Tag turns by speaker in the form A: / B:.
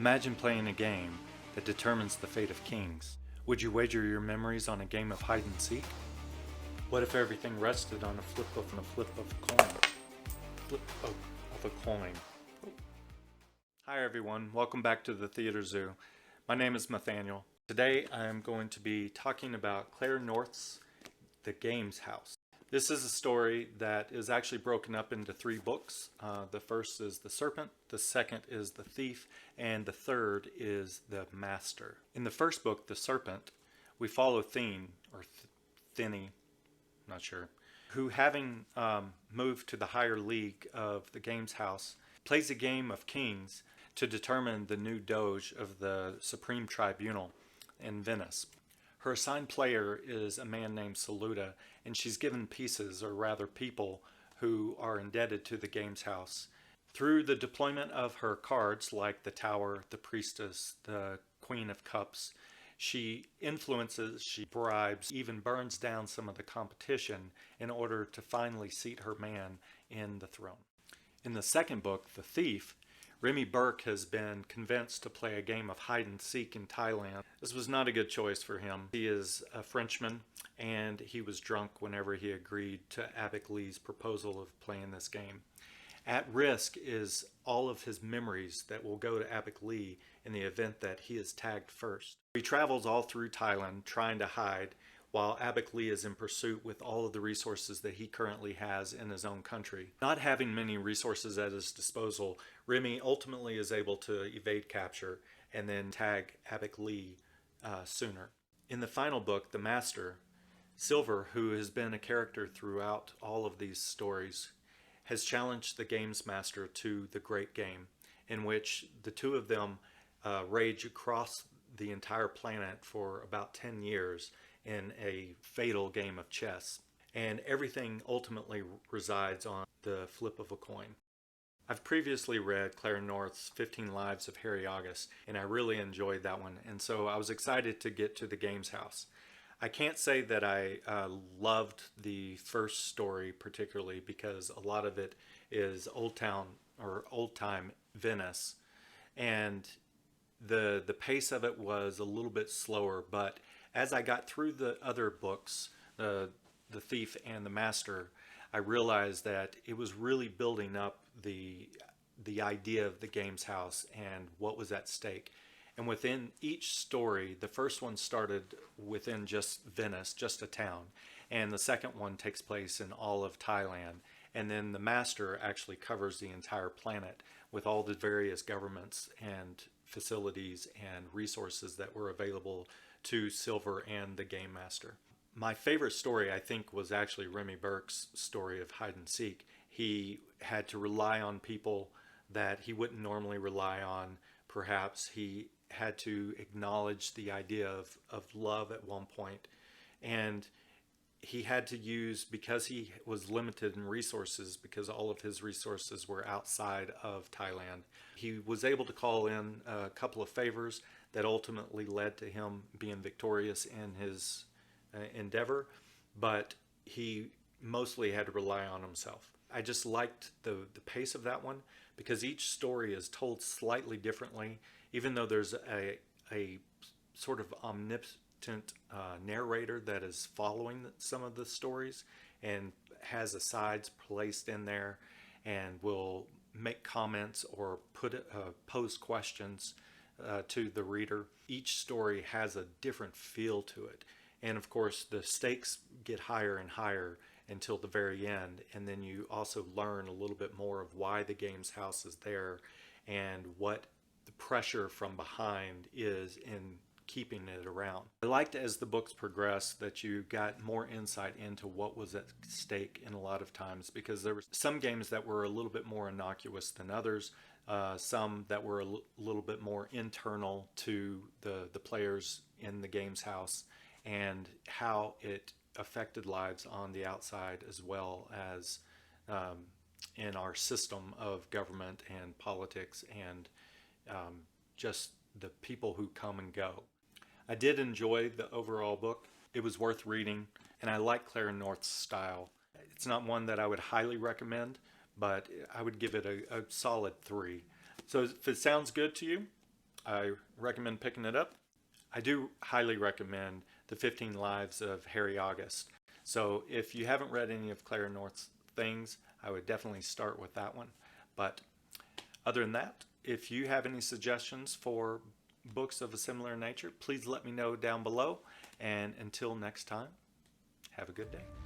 A: Imagine playing a game that determines the fate of kings. Would you wager your memories on a game of hide and seek? What if everything rested on a flip of a coin? Flip of a coin. Hi everyone, welcome back to the Theater Zoo. My name is Nathaniel. Today I am going to be talking about Claire North's The Gameshouse. This is a story that is actually broken up into 3 books. The first is The Serpent, the second is The Thief, and the third is The Master. In the first book, The Serpent, we follow Thene, or Thinny, not sure, who having moved to the higher league of the Gameshouse, plays a game of kings to determine the new doge of the Supreme Tribunal in Venice. Her assigned player is a man named Saluda, and she's given pieces, or rather people, who are indebted to the Gameshouse. Through the deployment of her cards, like the Tower, the Priestess, the Queen of Cups, she influences, she bribes, even burns down some of the competition in order to finally seat her man in the throne. In the second book, The Thief, Remy Burke has been convinced to play a game of hide and seek in Thailand. This was not a good choice for him. He is a Frenchman, and he was drunk whenever he agreed to Abic Lee's proposal of playing this game. At risk is all of his memories that will go to Abic Lee in the event that he is tagged first. He travels all through Thailand trying to hide, while Abic Lee is in pursuit with all of the resources that he currently has in his own country. Not having many resources at his disposal, Remy ultimately is able to evade capture and then tag Abic Lee sooner. In the final book, The Master, Silver, who has been a character throughout all of these stories, has challenged the Games Master to the Great Game, in which the two of them rage across the entire planet for about 10 years in a fatal game of chess. And everything ultimately resides on the flip of a coin. I've previously read Claire North's 15 Lives of Harry August, and I really enjoyed that one, and so I was excited to get to the Gameshouse. I can't say that I loved the first story particularly, because a lot of it is old time Venice, and the pace of it was a little bit slower, but as I got through the other books, The Thief and The Master, I realized that it was really building up the idea of the Gameshouse and what was at stake. And within each story, the first one started within just Venice, just a town, and the second one takes place in all of Thailand. And then The Master actually covers the entire planet with all the various governments and facilities and resources that were available to Silver and the Game Master. My favorite story, I think, was actually Remy Burke's story of hide and seek. He had to rely on people that he wouldn't normally rely on. Perhaps he had to acknowledge the idea of love at one point, and he had to use, because he was limited in resources, because all of his resources were outside of Thailand, he was able to call in a couple of favors that ultimately led to him being victorious in his endeavor, but he mostly had to rely on himself. I just liked the pace of that one, because each story is told slightly differently, even though there's a sort of omnipotent narrator that is following some of the stories and has asides placed in there and will make comments or pose questions to the reader. Each story has a different feel to it, and of course the stakes get higher and higher until the very end, and then you also learn a little bit more of why the Gameshouse is there and what the pressure from behind is in keeping it around. I liked, as the books progressed, that you got more insight into what was at stake in a lot of times, because there were some games that were a little bit more innocuous than others, some that were a little bit more internal to the players in the Gameshouse and how it affected lives on the outside, as well as in our system of government and politics and just the people who come and go. I did enjoy the overall book. It was worth reading, and I like Claire North's style. It's not one that I would highly recommend, but I would give it a solid 3. So if it sounds good to you, I recommend picking it up. I do highly recommend The 15 Lives of Harry August. So if you haven't read any of Clara North's things, I would definitely start with that one. But other than that, if you have any suggestions for books of a similar nature, please let me know down below. And until next time, have a good day.